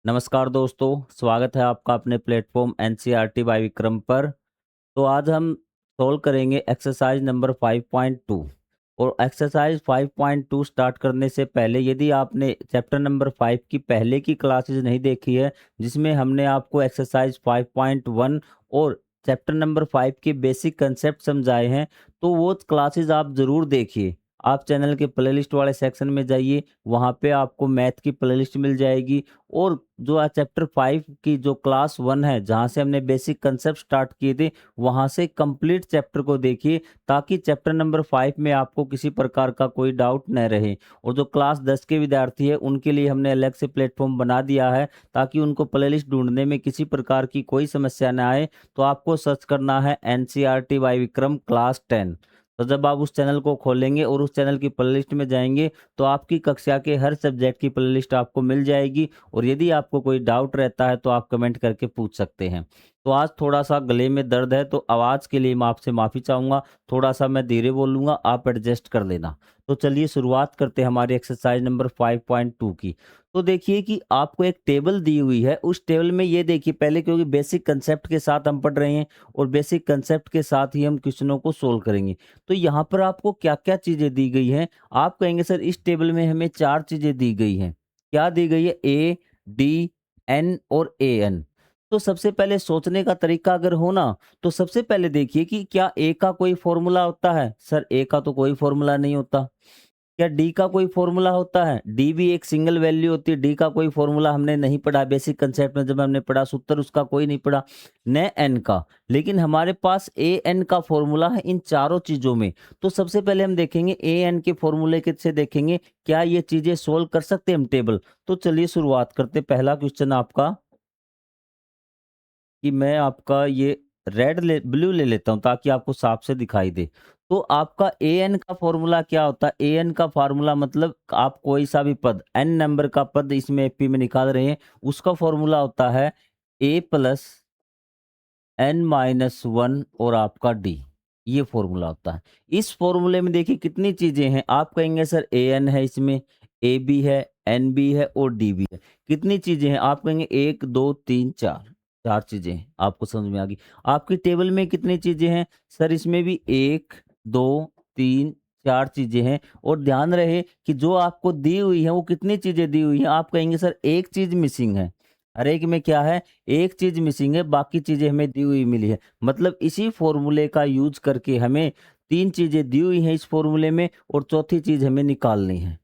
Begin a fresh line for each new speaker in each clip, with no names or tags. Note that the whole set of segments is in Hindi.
नमस्कार दोस्तों, स्वागत है आपका अपने प्लेटफॉर्म एनसीईआरटी बाय विक्रम पर। तो आज हम सॉल्व करेंगे एक्सरसाइज नंबर 5.2। और एक्सरसाइज 5.2 स्टार्ट करने से पहले यदि आपने चैप्टर नंबर 5 की पहले की क्लासेज नहीं देखी है, जिसमें हमने आपको एक्सरसाइज 5.1 और चैप्टर नंबर 5 के बेसिक कंसेप्ट समझाए हैं, तो वो क्लासेज आप ज़रूर देखिए। आप चैनल के प्लेलिस्ट वाले सेक्शन में जाइए, वहाँ पे आपको मैथ की प्लेलिस्ट मिल जाएगी। और जो आज चैप्टर 5 की जो क्लास 1 है, जहाँ से हमने बेसिक कंसेप्ट स्टार्ट किए थे, वहाँ से कंप्लीट चैप्टर को देखिए, ताकि चैप्टर नंबर 5 में आपको किसी प्रकार का कोई डाउट न रहे। और जो क्लास 10 के विद्यार्थी है, उनके लिए हमने अलग से प्लेटफॉर्म बना दिया है, ताकि उनको प्लेलिस्ट ढूंढने में किसी प्रकार की कोई समस्या न आए। तो आपको सर्च करना है एनसीईआरटी बाय विक्रम क्लास 10। तो जब आप उस चैनल को खोलेंगे और उस चैनल की प्लेलिस्ट में जाएंगे, तो आपकी कक्षा के हर सब्जेक्ट की प्लेलिस्ट आपको मिल जाएगी। और यदि आपको कोई डाउट रहता है तो आप कमेंट करके पूछ सकते हैं। तो आज थोड़ा सा गले में दर्द है, तो आवाज़ के लिए मैं आपसे माफ़ी चाहूँगा। थोड़ा सा मैं धीरे बोलूँगा, आप एडजस्ट कर लेना। तो चलिए शुरुआत करते हैं हमारी एक्सरसाइज नंबर 5.2 की। तो देखिए कि आपको एक टेबल दी हुई है, उस टेबल में ये देखिए पहले, क्योंकि बेसिक कंसेप्ट के साथ हम पढ़ रहे हैं और बेसिक कंसेप्ट के साथ ही हम क्वेश्चनों को सोल्व करेंगे। तो यहाँ पर आपको क्या-क्या चीज़ें दी गई हैं? आप कहेंगे सर इस टेबल में हमें 4 चीज़ें दी गई हैं। क्या दी गई है? ए, डी, एन और ए एन। तो सबसे पहले सोचने का तरीका अगर हो ना, तो सबसे पहले देखिए कि क्या ए का कोई फॉर्मूला होता है? सर ए का तो कोई फॉर्मूला नहीं होता। क्या डी का कोई फॉर्मूला होता है? डी भी एक सिंगल वैल्यू होती है। डी का कोई फॉर्मूला हमने नहीं पढ़ा बेसिक कंसेप्ट में, जब हमने पढ़ा सूत्र उसका कोई नहीं पढ़ा। न एन का। लेकिन हमारे पास ए एन का फॉर्मूला है इन चारों चीजों में। तो सबसे पहले हम देखेंगे ए एन के फॉर्मूले के से देखेंगे क्या ये चीजें सोल्व कर सकते हैं हम टेबल। तो चलिए शुरुआत करते हैं। पहला क्वेश्चन आपका, कि मैं आपका ये ब्लू ले लेता हूँ ताकि आपको साफ से दिखाई दे। तो आपका ए एन का फॉर्मूला क्या होता है? ए एन का फार्मूला मतलब आप कोई सा भी पद, एन नंबर का पद इसमें एपी में निकाल रहे हैं, उसका फॉर्मूला होता है ए प्लस एन माइनस वन और आपका डी। ये फॉर्मूला होता है। इस फॉर्मूले में देखिए कितनी चीजें हैं। आप कहेंगे सर ए एन है, इसमें ए बी है, एन बी है और डी बी है। कितनी चीजें हैं? आप कहेंगे एक दो तीन चार, चार चीजें हैं। आपको समझ में आ गई। आपकी टेबल में कितनी चीजें हैं? सर इसमें भी एक दो तीन चार चीजें हैं। और ध्यान रहे कि जो आपको दी हुई है वो कितनी चीजें दी हुई हैं। आप कहेंगे सर एक चीज मिसिंग है। हर एक में क्या है? एक चीज मिसिंग है, बाकी चीजें हमें दी हुई मिली है। मतलब इसी फॉर्मूले का यूज करके हमें तीन चीजें दी हुई हैं इस फॉर्मूले में, और चौथी चीज हमें निकालनी है।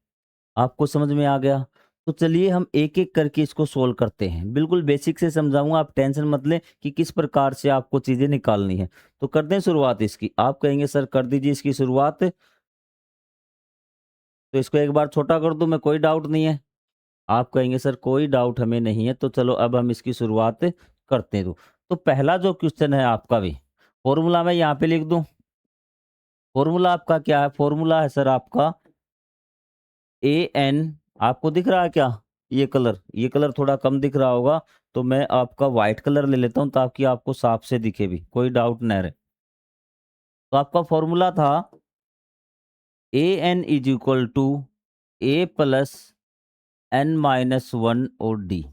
आपको समझ में आ गया? तो चलिए हम एक एक करके इसको सोल्व करते हैं। बिल्कुल बेसिक से समझाऊंगा, आप टेंशन मत लें कि किस प्रकार से आपको चीजें निकालनी है। तो करते हैं शुरुआत इसकी। आप कहेंगे सर कर दीजिए इसकी शुरुआत। तो इसको एक बार छोटा कर दूं मैं, कोई डाउट नहीं है? आप कहेंगे सर कोई डाउट हमें नहीं है। तो चलो अब हम इसकी शुरुआत करते हैं। तो पहला जो क्वेश्चन है आपका भी, फॉर्मूला मैं यहाँ पे लिख दूं। फॉर्मूला आपका क्या है? फॉर्मूला है सर आपका ए एन। आपको दिख रहा है क्या? ये कलर थोड़ा कम दिख रहा होगा, तो मैं आपका व्हाइट कलर ले लेता हूं ताकि आपको साफ से दिखे भी, कोई डाउट न रहे। तो आपका फॉर्मूला था a n is equal to a plus n minus one और डी।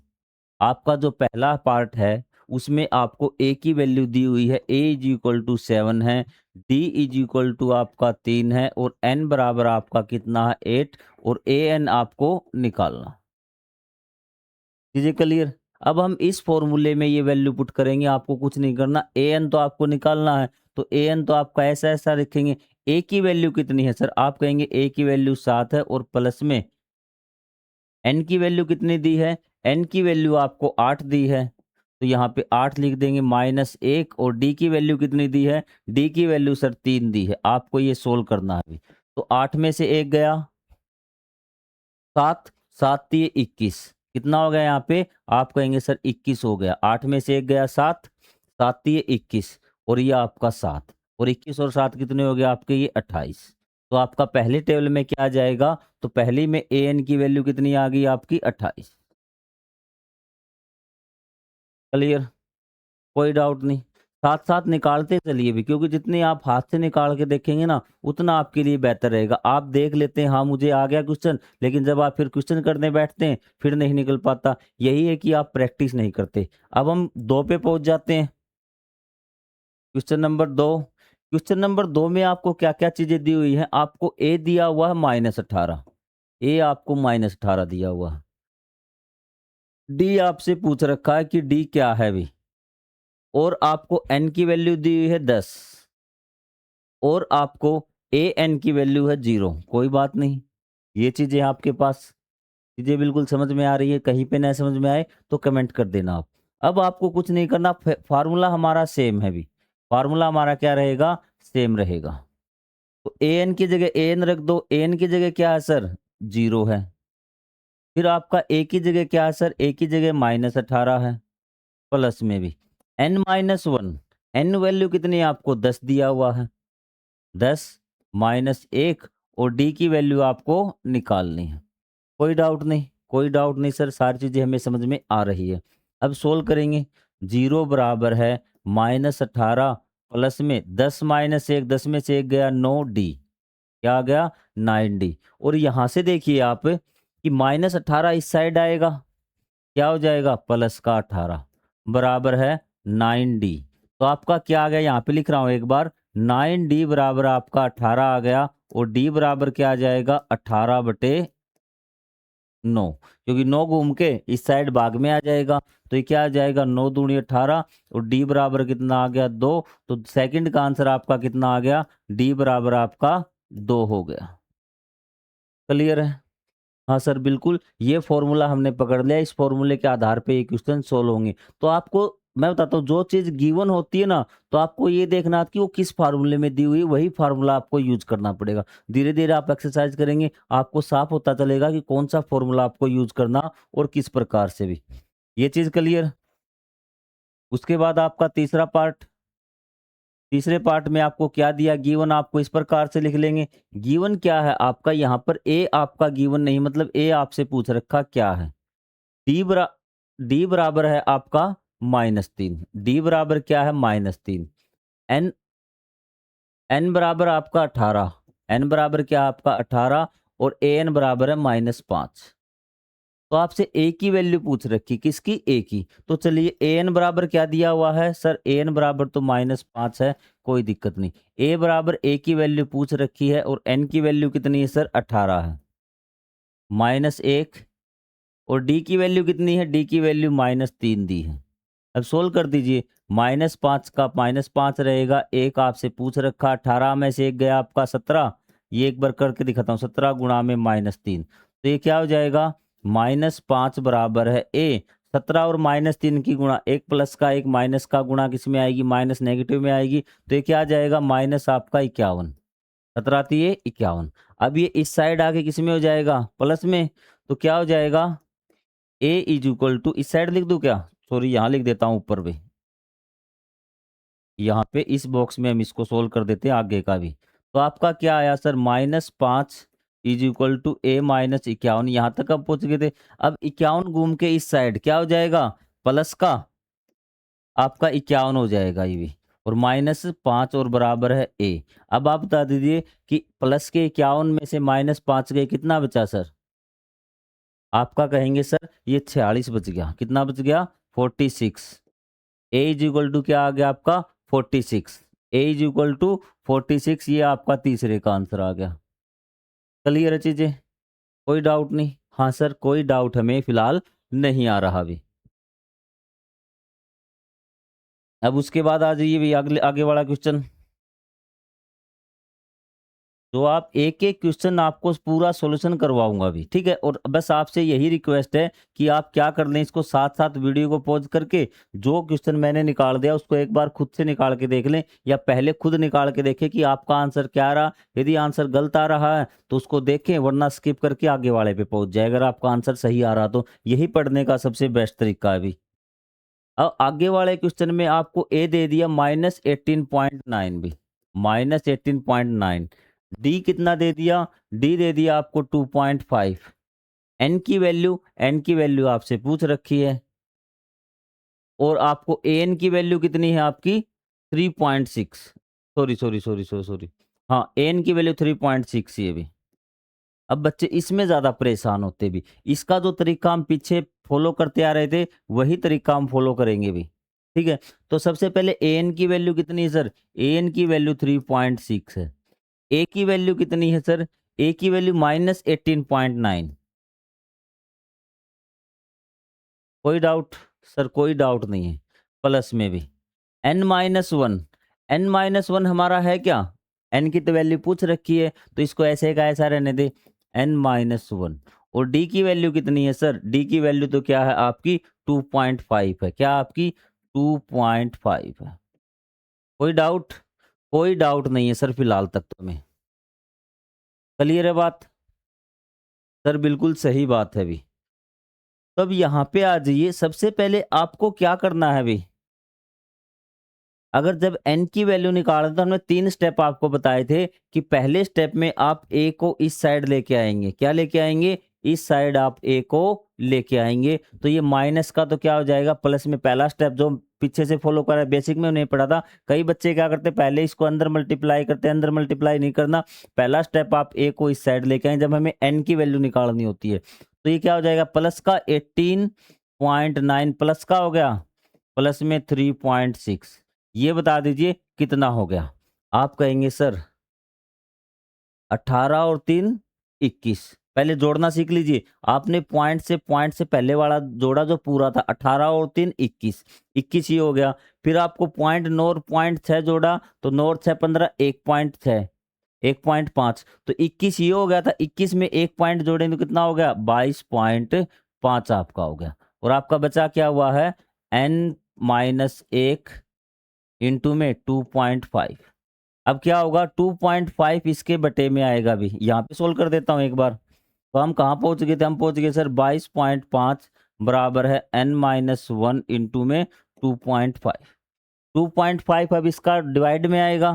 आपका जो पहला पार्ट है उसमें आपको ए की वैल्यू दी हुई है, ए इज इक्वल टू 7 है, डी इज इक्वल टू आपका 3 है, और एन बराबर आपका कितना है? 8। और ए एन आपको निकालना। चीजें क्लियर? अब हम इस फॉर्मूले में ये वैल्यू पुट करेंगे, आपको कुछ नहीं करना, ए एन तो आपको निकालना है। तो ए एन तो आपका ऐसा ऐसा लिखेंगे। ए की वैल्यू कितनी है सर? आप कहेंगे ए की वैल्यू 7 है, और प्लस में एन की वैल्यू कितनी दी है? एन की वैल्यू आपको 8 दी है, तो यहाँ पे 8 लिख देंगे माइनस 1। और डी की वैल्यू कितनी दी है? डी की वैल्यू सर 3 दी है। आपको ये सोल्व करना है अभी। तो 8 में से 1 गया, 7, 7 दिए 21। कितना हो गया यहाँ पे? आप कहेंगे सर 21 हो गया। 8 में से 1 गया 7, 7 दिए 21, और ये आपका 7। और 21 और 7 कितने हो गए आपके? ये 28। तो आपका पहले टेबल में क्या आ जाएगा? तो पहली में ए एन की वैल्यू कितनी आ गई आपकी? 28। क्लियर? कोई डाउट नहीं? साथ साथ निकालते चलिए भी, क्योंकि जितने आप हाथ से निकाल के देखेंगे ना उतना आपके लिए बेहतर रहेगा। आप देख लेते हैं हाँ मुझे आ गया क्वेश्चन, लेकिन जब आप फिर क्वेश्चन करने बैठते हैं फिर नहीं निकल पाता। यही है कि आप प्रैक्टिस नहीं करते। अब हम 2 पे पहुंच जाते हैं। Question number 2। क्वेश्चन नंबर 2 में आपको क्या क्या चीजें दी हुई है? आपको ए दिया हुआ है -18, ए आपको -18 दिया हुआ है। डी आपसे पूछ रखा है कि डी क्या है भी, और आपको एन की वैल्यू दी हुई है 10, और आपको ए एन की वैल्यू है 0। कोई बात नहीं, ये चीजें आपके पास चीजें बिल्कुल समझ में आ रही है। कहीं पे ना समझ में आए तो कमेंट कर देना आप। अब आपको कुछ नहीं करना, फार्मूला हमारा सेम है भी। फार्मूला हमारा क्या रहेगा? सेम रहेगा। तो ए एन की जगह ए एन रख दो। ए एन की जगह क्या है सर? 0 है। फिर आपका ए की जगह क्या है सर? ए की जगह -18 है, प्लस में भी n-1। एन वैल्यू कितनी है आपको? 10 दिया हुआ है। 10 -1, और डी की वैल्यू आपको निकालनी है। कोई डाउट नहीं, कोई डाउट नहीं सर, सारी चीजें हमें समझ में आ रही है। अब सोल्व करेंगे। 0 बराबर है -18 प्लस में 10 -1, 10 में से 1 गया 9, डी क्या आ गया? 9D। और यहां से देखिए आप कि -18 इस साइड आएगा, क्या हो जाएगा? प्लस का 18 बराबर है 9D। तो आपका क्या आ गया? यहाँ पे लिख रहा हूं एक बार, 9D बराबर आपका 18 आ गया, और D बराबर क्या आ जाएगा? 18/9, क्योंकि 9 घूम के इस साइड भाग में आ जाएगा। तो ये क्या आ जाएगा? 9 दूनी 18, और D बराबर कितना आ गया? 2। तो सेकंड का आंसर आपका कितना आ गया? D बराबर आपका 2 हो गया। क्लियर है? हाँ सर बिल्कुल, ये फॉर्मूला हमने पकड़ लिया, इस फॉर्मूले के आधार पे ये क्वेश्चन सोल्व होंगे। तो आपको मैं बताता हूँ, जो चीज गिवन होती है ना, तो आपको ये देखना कि वो किस फार्मूले में दी हुई है, वही फार्मूला आपको यूज करना पड़ेगा। धीरे धीरे आप एक्सरसाइज करेंगे, आपको साफ होता चलेगा कि कौन सा फॉर्मूला आपको यूज करना और किस प्रकार से भी। ये चीज क्लियर? उसके बाद आपका तीसरा पार्ट। तीसरे पार्ट में आपको क्या दिया? गिवन आपको इस प्रकार से लिख लेंगे। गिवन क्या है आपका? यहाँ पर ए आपका गिवन नहीं, मतलब ए आपसे पूछ रखा क्या है? डी बराबर है आपका -3। डी बराबर क्या है? -3। एन एन बराबर आपका 18। एन बराबर क्या है आपका? 18, और ए एन बराबर है -5। तो आपसे ए की वैल्यू पूछ रखी, किसकी? ए की। तो चलिए ए एन बराबर क्या दिया हुआ है सर? ए एन बराबर तो -5 है, कोई दिक्कत नहीं। ए बराबर ए की वैल्यू पूछ रखी है, और एन की वैल्यू कितनी है सर? 18 है, -1, और डी की वैल्यू कितनी है? डी की वैल्यू -3 दी है। अब सोल्व कर दीजिए। -5 का -5 रहेगा, एक आपसे पूछ रखा 18 में से एक गया आपका 17। ये एक बार करके दिखाता हूँ, 17 गुणा में -3, तो ये क्या हो जाएगा? -5 बराबर है ए। 17 और -3 की गुणा, एक प्लस का एक माइनस का गुणा किस में आएगी? माइनस नेगेटिव में आएगी। तो ये क्या आ जाएगा? माइनस आपका 51। 17 थी ये 51। अब ये इस साइड आके किस में हो जाएगा? प्लस में। तो क्या हो जाएगा? ए इज इक्वल टू, इस साइड लिख दूं क्या? सॉरी यहाँ लिख देता हूँ ऊपर भी, यहाँ पे इस बॉक्स में हम इसको सोल्व कर देते हैं आगे का भी। तो आपका क्या आया सर? -5 इज इक्वल टू ए -51। यहाँ तक अब पहुंच गए थे। अब 51 घूम के इस साइड क्या हो जाएगा? प्लस का आपका 51 हो जाएगा ये भी, और -5 और बराबर है ए। अब आप बता दीजिए कि प्लस के 51 में से -5 गए, कितना बचा सर? आपका कहेंगे सर ये 46 बच गया। कितना बच गया? 46। ए इज इक्वल टू क्या आ गया आपका? 46। ए इज इक्वल टू 46, ये आपका तीसरे का आंसर आ गया। क्लियर है चीजें? कोई डाउट नहीं? हाँ सर, कोई डाउट हमें फिलहाल नहीं आ रहा अभी। अब उसके बाद आ जाइए भी अगले आगे वाला क्वेश्चन। तो आप एक एक क्वेश्चन आपको पूरा सॉल्यूशन करवाऊंगा अभी, ठीक है? और बस आपसे यही रिक्वेस्ट है कि आप क्या कर लें, इसको साथ साथ वीडियो को पॉज करके जो क्वेश्चन मैंने निकाल दिया उसको एक बार खुद से निकाल के देख लें, या पहले खुद निकाल के देखें कि आपका आंसर क्या रहा। यदि आंसर गलत आ रहा है तो उसको देखें, वरना स्किप करके आगे वाले पे पहुंच जाए। अगर आपका आंसर सही आ रहा तो यही पढ़ने का सबसे बेस्ट तरीका है अभी। अब आगे वाले क्वेश्चन में आपको ए दे दिया -18.9 भी, -18.9। डी कितना दे दिया? डी दे दिया आपको 2.5। एन की वैल्यू आपसे पूछ रखी है, और आपको ए एन की वैल्यू कितनी है आपकी? 3.6, सॉरी, हाँ एन की वैल्यू 3.6 ये भी। अब बच्चे इसमें ज्यादा परेशान होते भी, इसका जो तरीका हम पीछे फॉलो करते आ रहे थे वही तरीका हम फॉलो करेंगे भी। ठीक है, तो सबसे पहले एन की वैल्यू कितनी है सर? एन की वैल्यू 3.6 है। ए की वैल्यू कितनी है सर? ए की वैल्यू -18.9। कोई डाउट? सर कोई डाउट नहीं है, प्लस में भी। n-1, n-1 हमारा है क्या? n की तो वैल्यू पूछ रखी है, तो इसको ऐसे का ऐसा रहने दे, n-1। और d की वैल्यू कितनी है सर? d की वैल्यू तो क्या है आपकी? 2.5 है। क्या आपकी? 2.5 है। कोई डाउट? कोई डाउट नहीं है सर फिलहाल तक तो हमें क्लियर है बात? सर बिल्कुल सही बात है अभी। तब यहाँ पे आ जाइए, सबसे पहले आपको क्या करना है अभी? अगर जब n की वैल्यू निकाल तो हमने 3 स्टेप आपको बताए थे कि पहले स्टेप में आप a को इस साइड लेके आएंगे। क्या लेके आएंगे? इस साइड आप a को लेके आएंगे, तो ये माइनस का तो क्या हो जाएगा प्लस में। पहला स्टेप जो पीछे से फॉलो करा है, बेसिक में नहीं पढ़ा था। कई बच्चे क्या करते, पहले इसको अंदर मल्टीप्लाई करते हैं। अंदर मल्टीप्लाई नहीं करना, पहला स्टेप आप a को इस साइड लेके आए जब हमें n की वैल्यू निकालनी होती है। तो ये क्या हो जाएगा? प्लस का 18.9 प्लस का हो गया प्लस में 3.6। ये बता दीजिए कितना हो गया? आप कहेंगे सर 18 और 3 21। पहले जोड़ना सीख लीजिए। आपने पॉइंट से पहले वाला जोड़ा जो पूरा था, 18 और 3 21, 21 ही हो गया। फिर आपको पॉइंट 9 और पॉइंट 6 जोड़ा, तो 9 और 6 15, 1.6, 1.5, तो 21 ये हो गया था। 21 में एक पॉइंट जोड़े तो कितना हो गया? 22.5 आपका हो गया। और आपका बचा क्या हुआ है? n-1 इंटू में 2.5। अब क्या होगा? 2.5 इसके बटे में आएगा भी। यहाँ पे सोल्व कर देता हूँ एक बार। तो हम कहाँ पहुंच गए थे? हम पहुंच गए सर 22.5 बराबर है n-1 इंटू में 2.5। 2.5 अब इसका डिवाइड में आएगा,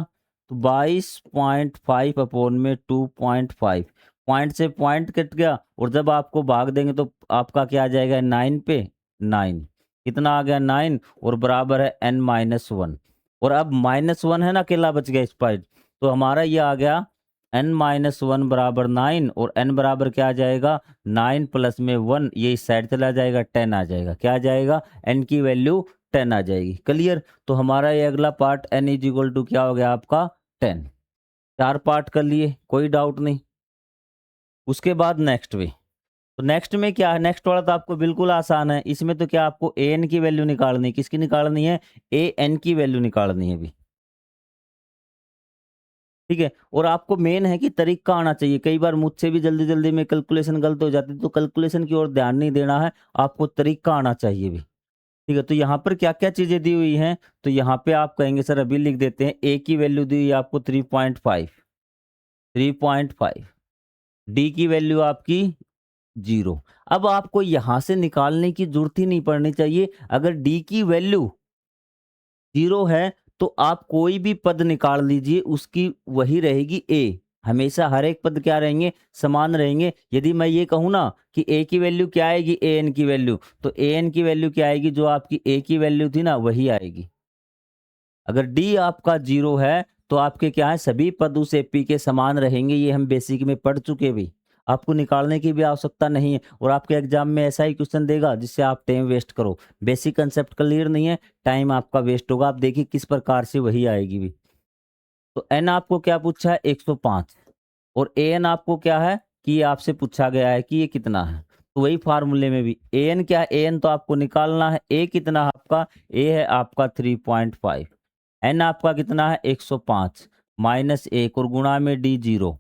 तो 22.5 अपोन में 2.5। पॉइंट से पॉइंट कट गया, और जब आपको भाग देंगे तो आपका क्या आ जाएगा? 9 पे 9। कितना आ गया? 9, और बराबर है n-1। और अब -1 है ना, अकेला बच गया इस पर, तो हमारा ये आ गया n-1 बराबर 9, और n बराबर क्या आ जाएगा? 9 प्लस में 1, ये इस साइड चला जाएगा, 10 आ जाएगा। क्या आ जाएगा? n की वैल्यू 10 आ जाएगी। क्लियर? तो हमारा ये अगला part n is equal to क्या हो गया आपका? 10। 4 पार्ट कर लिए, कोई डाउट नहीं। उसके बाद नेक्स्ट वे, तो नेक्स्ट में क्या है? नेक्स्ट वाला तो आपको बिल्कुल आसान है। इसमें तो क्या आपको ए एन की वैल्यू निकालनी है। किसकी निकालनी है? ए एन की वैल्यू निकालनी है अभी। ठीक है, और आपको मेन है कि तरीका आना चाहिए। कई बार मुझसे भी जल्दी जल्दी में कैलकुलेशन गलत हो जाती है, तो कैलकुलेशन की ओर ध्यान नहीं देना है, आपको तरीका आना चाहिए भी। ठीक है, तो यहाँ पर क्या क्या चीजें दी हुई हैं? तो यहाँ पे आप कहेंगे सर अभी लिख देते हैं। ए की वैल्यू दी हुई है आपको 3.5, 3.5। डी की वैल्यू आपकी 0। अब आपको यहाँ से निकालने की जरूरत ही नहीं पड़नी चाहिए। अगर डी की वैल्यू 0 है, तो आप कोई भी पद निकाल लीजिए, उसकी वही रहेगी ए। हमेशा हर एक पद क्या रहेंगे? समान रहेंगे। यदि मैं ये कहूँ ना कि ए की वैल्यू क्या आएगी? ए एन की वैल्यू, तो ए एन की वैल्यू क्या आएगी? जो आपकी ए की वैल्यू थी ना वही आएगी। अगर डी आपका 0 है, तो आपके क्या है? सभी पद उस एपी के समान रहेंगे। ये हम बेसिक में पढ़ चुके भी, आपको निकालने की भी आवश्यकता नहीं है। और आपके एग्जाम में ऐसा ही क्वेश्चन देगा जिससे आप टाइम वेस्ट करो। बेसिक कंसेप्ट क्लियर नहीं है, टाइम आपका वेस्ट होगा। आप देखिए किस प्रकार से वही आएगी भी। तो एन आपको क्या पूछा है? 105। और ए एन आपको क्या है कि ये आपसे पूछा गया है कि ये कितना है। तो वही फार्मूले में भी ए एन क्या है? ए एन तो आपको निकालना है। ए कितना है आपका? ए है आपका 3.5। एन आपका कितना है? 105 माइनस 1, और गुणा में डी 0,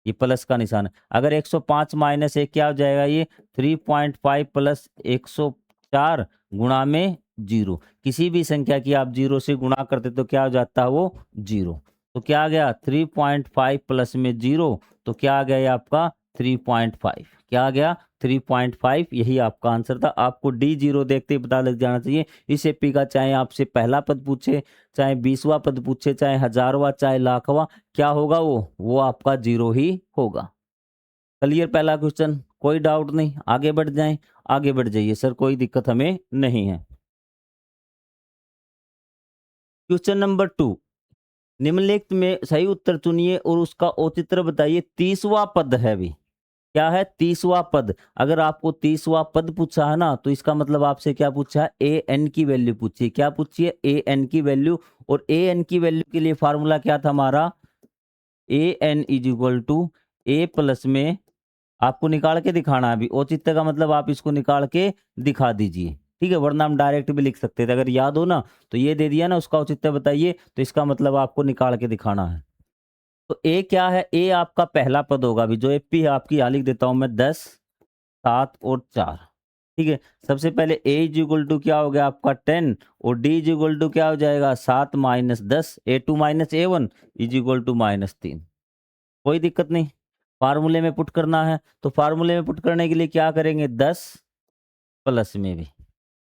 ये प्लस का निशान है। अगर 105 माइनस 1 क्या हो जाएगा? ये 3.5 प्लस 104 गुणा में 0। किसी भी संख्या की आप 0 से गुणा करते तो क्या हो जाता है? वो 0। तो क्या आ गया? 3.5 प्लस में 0, तो क्या आ गया ये आपका? 3.5। क्या आ गया? 3.5। यही आपका आंसर था। आपको डी 0 देखते ही पता लग जाना चाहिए। इस एपी का चाहे आपसे पहला पद पूछे, चाहे 20वां पद पूछे, चाहे 1000वां, चाहे लाखवां, क्या होगा? वो आपका 0 ही होगा। क्लियर पहला क्वेश्चन? कोई डाउट नहीं? आगे बढ़ जाएं? आगे बढ़ जाइए सर, कोई दिक्कत हमें नहीं है। क्वेश्चन नंबर 2, निम्नलिखित में सही उत्तर चुनिए और उसका औचित्य बताइए। 30वां पद है भी, क्या है? 30वां पद। अगर आपको 30वां पद पूछा है ना, तो इसका मतलब आपसे क्या पूछा है? ए एन की वैल्यू पूछी है। क्या पूछी है? ए एन की वैल्यू। और ए एन की वैल्यू के लिए फार्मूला क्या था हमारा? A n is equal to a plus में, आपको निकाल के दिखाना है अभी। औचित्य का मतलब आप इसको निकाल के दिखा दीजिए, ठीक है, वरना हम डायरेक्ट भी लिख सकते थे। अगर याद हो ना, तो ये दे दिया ना, उसका औचित्य बताइए, तो इसका मतलब आपको निकाल के दिखाना है। तो ए क्या है? ए आपका पहला पद होगा अभी, जो एपी है आपकी, यहाँ लिख देता हूं मैं 10, 7 और 4, ठीक है। सबसे पहले ए इज इक्वल टू क्या हो गया आपका 10, और डी इज इक्वल टू क्या हो जाएगा 7 minus 10, A2 minus A1 is equal to -3। कोई दिक्कत नहीं, फार्मूले में पुट करना है। तो फार्मूले में पुट करने के लिए क्या करेंगे? 10 प्लस में भी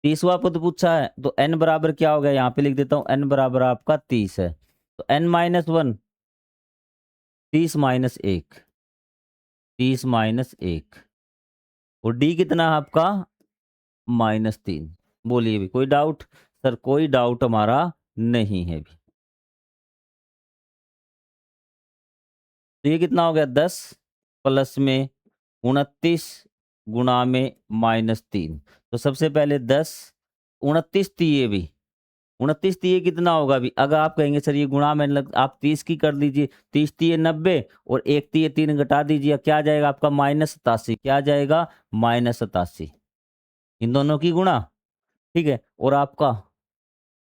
30वां पद पूछा है, तो n बराबर क्या हो गया? यहाँ पे लिख देता हूँ, n बराबर आपका 30 है, तो n माइनस 1, 30 माइनस 1, 30 माइनस 1, और डी कितना है आपका? -3। बोलिए भी, कोई डाउट? सर कोई डाउट हमारा नहीं है भी। तो ये कितना हो गया? 10 प्लस में 29 गुणा में -3। तो सबसे पहले 10, 29 तिये भी, 29 तिये कितना होगा भी? अगर आप कहेंगे सर ये गुणा में लग, आप 30 की कर लीजिए, 30 तिये 90, और 1 तिये 3 घटा दीजिए, क्या आ जाएगा आपका? -87। क्या आ जाएगा? -87। इन दोनों की गुणा, ठीक है। और आपका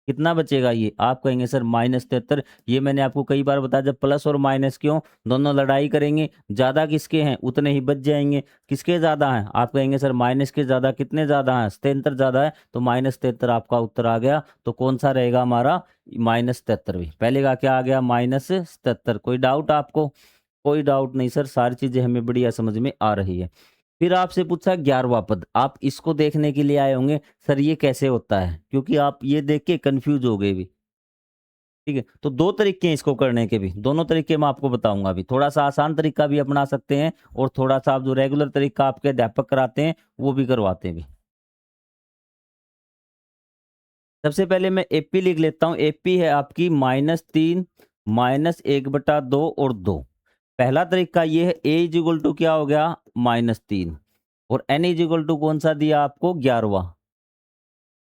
कितना बचेगा? ये आप कहेंगे सर -73। ये मैंने आपको कई बार बताया, जब प्लस और माइनस क्यों दोनों लड़ाई करेंगे, ज्यादा किसके हैं उतने ही बच जाएंगे। किसके ज्यादा हैं? आप कहेंगे सर माइनस के ज्यादा। कितने ज्यादा हैं? 73 ज्यादा है, तो -73 आपका उत्तर आ गया। तो कौन सा रहेगा हमारा? -73 भी। पहले का क्या आ गया? -77। कोई डाउट आपको? कोई डाउट नहीं सर, सारी चीजें हमें बढ़िया समझ में आ रही है। फिर आपसे पूछा 11वां पद, आप इसको देखने के लिए आए होंगे, सर ये कैसे होता है, क्योंकि आप ये देख के कंफ्यूज हो गए भी, ठीक है। तो दो तरीके हैं इसको करने के भी, दोनों तरीके मैं आपको बताऊंगा अभी। थोड़ा सा आसान तरीका भी अपना सकते हैं, और थोड़ा सा आप जो रेगुलर तरीका आपके अध्यापक कराते हैं वो भी करवाते हैं भी। सबसे पहले मैं एपी लिख लेता हूं। एपी है आपकी -3 -1/2 और 2। पहला तरीका ये है, ए इज इक्वल टू क्या हो गया? -3, और एन इज इक्वल टू कौन सा दिया आपको? 11वां।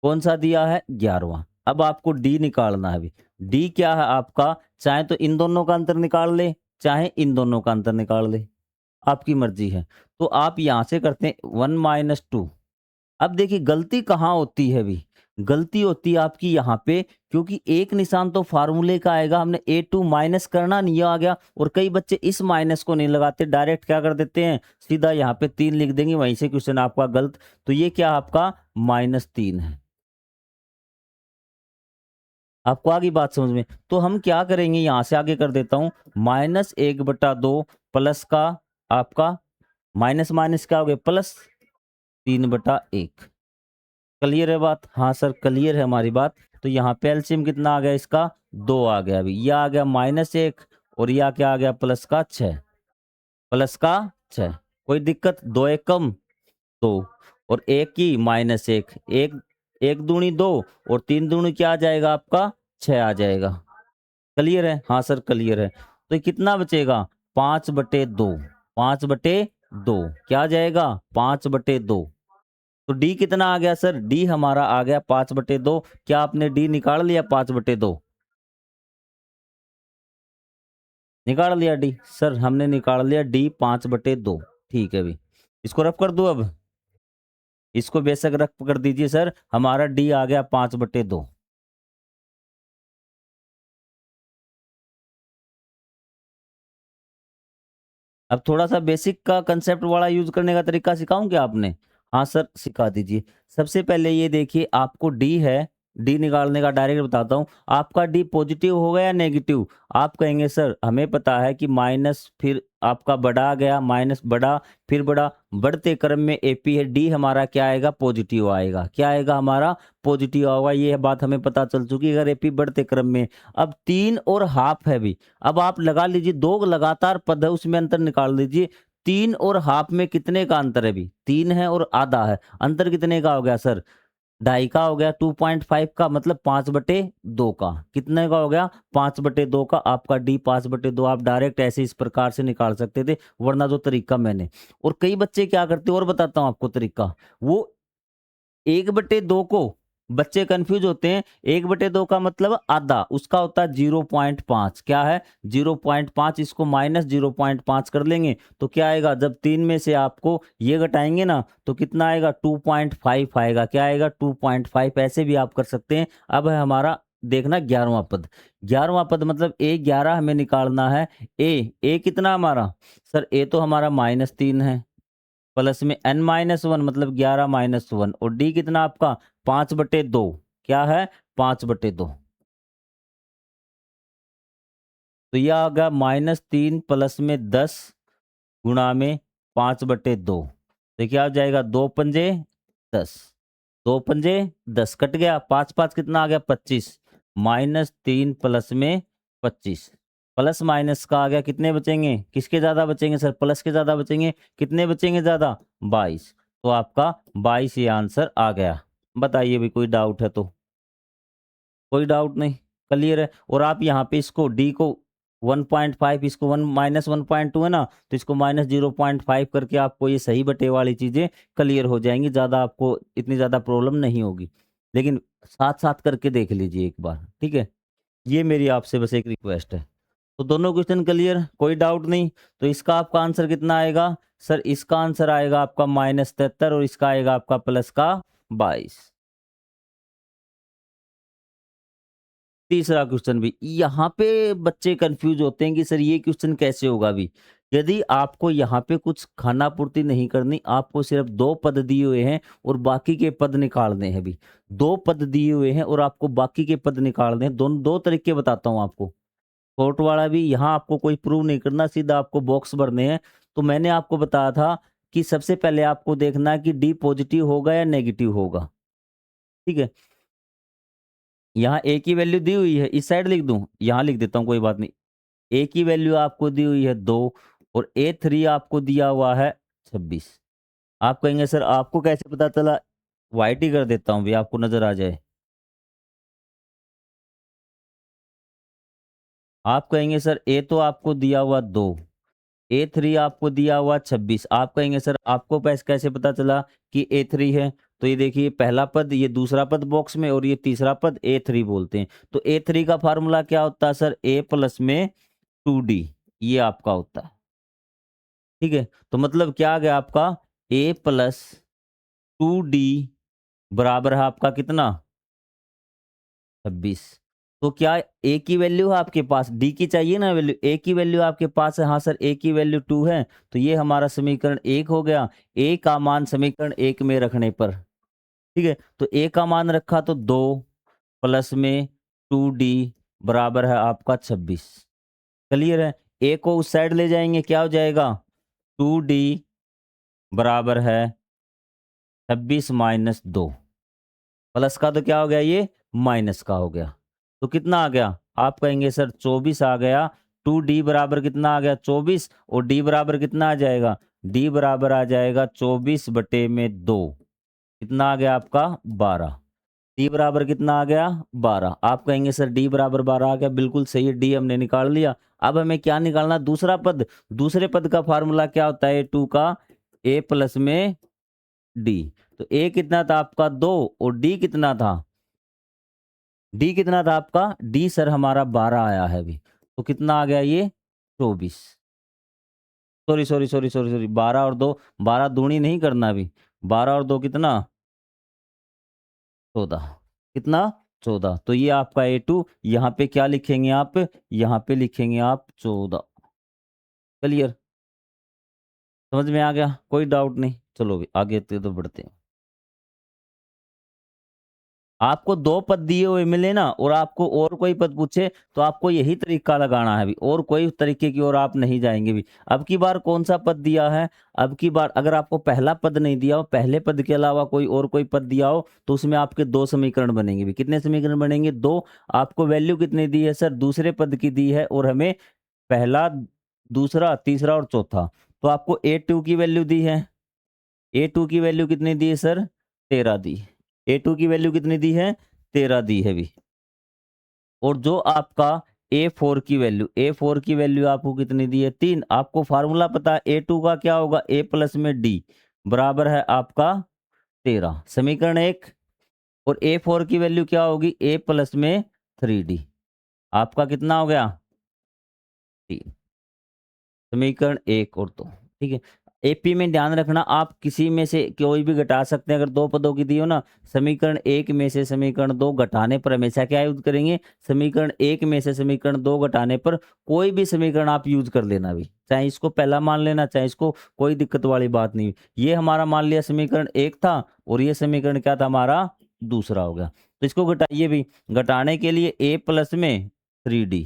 कौन सा दिया है? 11वां। अब आपको डी निकालना है अभी। डी क्या है आपका? चाहे तो इन दोनों का अंतर निकाल ले, चाहे इन दोनों का अंतर निकाल ले, आपकी मर्जी है। तो आप यहां से करते हैं 1 - 2। अब देखिए गलती कहाँ होती है अभी? गलती होती है आपकी यहाँ पे, क्योंकि एक निशान तो फार्मूले का आएगा, हमने A2 माइनस करना नहीं आ गया। और कई बच्चे इस माइनस को नहीं लगाते, डायरेक्ट क्या कर देते हैं? सीधा यहाँ पे 3 लिख देंगे, वहीं से क्वेश्चन आपका गलत। तो ये क्या आपका? -3 है। आपको आगे बात समझ में? तो हम क्या करेंगे, यहां से आगे कर देता हूं, -1/2 प्लस का आपका माइनस माइनस क्या हो गया? प्लस 3/1। क्लियर है बात? हाँ सर क्लियर है हमारी बात। तो यहाँ पे एलसीएम कितना आ गया इसका? 2 आ गया अभी। यह आ गया -1, और यह क्या आ गया? प्लस का 6, प्लस का 6। कोई दिक्कत? 2 एक कम 2, और एक की -1, एक, एक दूनी 2, और 3 दूनी क्या आ जाएगा आपका? 6 आ जाएगा। क्लियर है? हाँ सर क्लियर है। तो ये कितना बचेगा? 5/2, 5/2 क्या आ जाएगा? 5/2। तो डी कितना आ गया सर? डी हमारा आ गया 5/2। क्या आपने डी निकाल लिया? 5/2 निकाल लिया डी? सर हमने निकाल लिया डी 5/2। ठीक है अभी इसको रफ कर दो। अब इसको बेशक रफ कर दीजिए सर, हमारा डी आ गया 5/2। अब थोड़ा सा बेसिक का कंसेप्ट वाला यूज करने का तरीका सिखाऊं क्या आपने? हाँ सर सिखा दीजिए। सबसे पहले ये देखिए, आपको डी है, डी निकालने का डायरेक्ट बताता हूँ। आपका डी पॉजिटिव हो गया या नेगेटिव? आप कहेंगे सर हमें पता है कि माइनस, फिर आपका बड़ा आ गया, माइनस बड़ा, फिर बड़ा, बढ़ते क्रम में एपी है, डी हमारा क्या आएगा? पॉजिटिव आएगा। क्या आएगा हमारा? पॉजिटिव आएगा। ये बात हमें पता चल चुकी है, अगर एपी बढ़ते क्रम में। अब 3 और हाफ है भी। अब आप लगा लीजिए, 2 लगातार पद है, उसमें अंतर निकाल लीजिए। 3 और हाफ में कितने का अंतर है भी? 3 है और आधा है, अंतर कितने का हो गया सर? ढाई का हो गया 2.5 का, मतलब 5/2 का। कितने का हो गया? 5/2 का। आपका डी 5/2 आप डायरेक्ट ऐसे इस प्रकार से निकाल सकते थे, वरना जो तरीका मैंने, और कई बच्चे क्या करते हैं और बताता हूं आपको तरीका, वो 1/2 को, बच्चे कंफ्यूज होते हैं। 1/2 का मतलब आधा, उसका होता है 0.5। क्या है? 0.5। इसको -0.5 कर लेंगे तो क्या आएगा? जब 3 में से आपको ये घटाएंगे ना तो कितना आएगा? 2.5 आएगा। क्या आएगा? 2.5। ऐसे भी आप कर सकते हैं। अब है हमारा, देखना 11वां पद। 11वां पद मतलब A11 हमें निकालना है। ए कितना हमारा? सर ए तो हमारा -3 है, प्लस में n-1 मतलब 11-1, और डी कितना आपका? 5/2। क्या है? 5/2। तो यह आ गया -3 प्लस में 10 गुणा में 5/2। तो क्या हो जाएगा? 2×5 = 10। 2×5 = 10, कट गया। 5×5 कितना आ गया? 25। -3 प्लस में 25, प्लस माइनस का आ गया। कितने बचेंगे? किसके ज्यादा बचेंगे सर? प्लस के ज्यादा बचेंगे। कितने बचेंगे ज्यादा? 22। तो आपका 22 ये आंसर आ गया। बताइए भी, कोई डाउट है तो? कोई डाउट नहीं, क्लियर है। और आप यहाँ पे इसको डी को 1.5, इसको 1 -1.2 है ना, तो इसको -0.5 करके आपको ये सही बटे वाली चीजें क्लियर हो जाएंगी, ज्यादा आपको इतनी ज्यादा प्रॉब्लम नहीं होगी। लेकिन साथ साथ करके देख लीजिए एक बार, ठीक है? ये मेरी आपसे बस एक रिक्वेस्ट है। तो दोनों क्वेश्चन क्लियर, कोई डाउट नहीं। तो इसका आपका आंसर कितना आएगा? सर इसका आंसर आएगा आपका -73, और इसका आएगा आपका प्लस का 22। तीसरा क्वेश्चन भी यहाँ पे बच्चे कंफ्यूज होते हैं कि सर ये क्वेश्चन कैसे होगा भी। यदि आपको यहाँ पे कुछ खाना पूर्ति नहीं करनी, आपको सिर्फ 2 पद दिए हुए हैं और बाकी के पद निकालने हैं भी। 2 पद दिए हुए हैं और आपको बाकी के पद निकालने हैं। दोनों 2 तरीके बताता हूँ आपको। शॉर्ट वाला भी, यहाँ आपको कोई प्रूव नहीं करना, सीधा आपको बॉक्स भरने हैं। तो मैंने आपको बताया था कि सबसे पहले आपको देखना है कि डी पॉजिटिव होगा या नेगेटिव होगा, ठीक है? यहाँ ए की वैल्यू दी हुई है, इस साइड लिख दूं? यहाँ लिख देता हूँ, कोई बात नहीं। ए की वैल्यू आपको दी हुई है 2, और A3 आपको दिया हुआ है 26। आप कहेंगे सर आपको कैसे पता चला? वाइट ही कर देता हूँ भी, आपको नजर आ जाए। आप कहेंगे सर ए तो आपको दिया हुआ 2, A3 आपको दिया हुआ 26। आप कहेंगे सर आपको कैसे पता चला कि A3 है? तो ये देखिए, पहला पद, ये दूसरा पद बॉक्स में, और ये तीसरा पद A3 बोलते हैं। तो A3 का फार्मूला क्या होता है सर? A प्लस में 2D, ये आपका होता है, ठीक है? तो मतलब क्या आ गया आपका? A प्लस 2D बराबर है आपका कितना? 26। तो क्या ए की वैल्यू है आपके पास? डी की चाहिए ना वैल्यू, ए की वैल्यू आपके पास है। हाँ सर, ए की वैल्यू 2 है, तो ये हमारा समीकरण 1 हो गया। ए का मान समीकरण 1 में रखने पर, ठीक है? तो ए का मान रखा तो 2 प्लस में 2D बराबर है आपका 26। क्लियर है? ए को उस साइड ले जाएंगे, क्या हो जाएगा? 2D बराबर है 26 - 2, प्लस का तो क्या हो गया? ये माइनस का हो गया। तो कितना आ गया? आप कहेंगे सर 24 आ गया। 2D बराबर कितना आ गया? 24। और डी बराबर कितना आ जाएगा? डी बराबर आ जाएगा 24/2। कितना आ गया आपका? 12। डी बराबर कितना आ गया? 12। आप कहेंगे सर डी बराबर 12 आ गया, बिल्कुल सही है, डी हमने निकाल लिया। अब हमें क्या निकालना? दूसरा पद। दूसरे पद का फार्मूला क्या होता है? 2 का ए प्लस में डी। तो ए कितना था आपका? 2, और डी कितना था? डी कितना था आपका? डी सर हमारा 12 आया है अभी। तो कितना आ गया ये? 24। Sorry sorry sorry sorry sorry, 12 और 2, 12 दूनी नहीं करना अभी। 12 और 2 कितना? 14। कितना? 14। तो ये आपका A2, यहाँ पे क्या लिखेंगे आप? यहाँ पे लिखेंगे आप 14। क्लियर? समझ में आ गया? कोई डाउट नहीं? चलो भी आगे तो बढ़ते हैं। आपको 2 पद दिए हुए मिले ना, और आपको और कोई पद पूछे तो आपको यही तरीका लगाना है भी, और कोई तरीके की ओर आप नहीं जाएंगे भी। अब की बार कौन सा पद दिया है? अब की बार अगर आपको पहला पद नहीं दिया हो, पहले पद के अलावा कोई और कोई पद दिया हो, तो उसमें आपके 2 समीकरण बनेंगे भी। कितने समीकरण बनेंगे? 2। आपको वैल्यू कितनी दी है सर? दूसरे पद की दी है, और हमें पहला, दूसरा, तीसरा और चौथा। तो आपको A2 की वैल्यू दी है। A2 की वैल्यू कितनी दी है सर? 13 दी। A2 की वैल्यू कितनी दी है, 13 दी है भी। और जो आपका A4 की वैल्यू, A4 की वैल्यू आपको कितनी दी है, 3। आपको फार्मूला पता है A2 का क्या होगा, A प्लस में D बराबर है आपका 13, समीकरण 1। और A4 की वैल्यू क्या होगी, A प्लस में 3D, आपका कितना हो गया, 3, समीकरण 1 और 2। ठीक है। एपी में ध्यान रखना, आप किसी में से कोई भी घटा सकते हैं। अगर दो पदों की दी हो ना, समीकरण 1 में से समीकरण 2 घटाने पर हमेशा क्या यूज करेंगे, समीकरण 1 में से समीकरण 2 घटाने पर कोई भी समीकरण आप यूज कर लेना भी, चाहे इसको पहला मान लेना, चाहे इसको, कोई दिक्कत वाली बात नहीं। ये हमारा मान लिया समीकरण 1 था और ये समीकरण क्या था हमारा, दूसरा हो गया। तो इसको घटाइए भी, घटाने के लिए A प्लस में 3D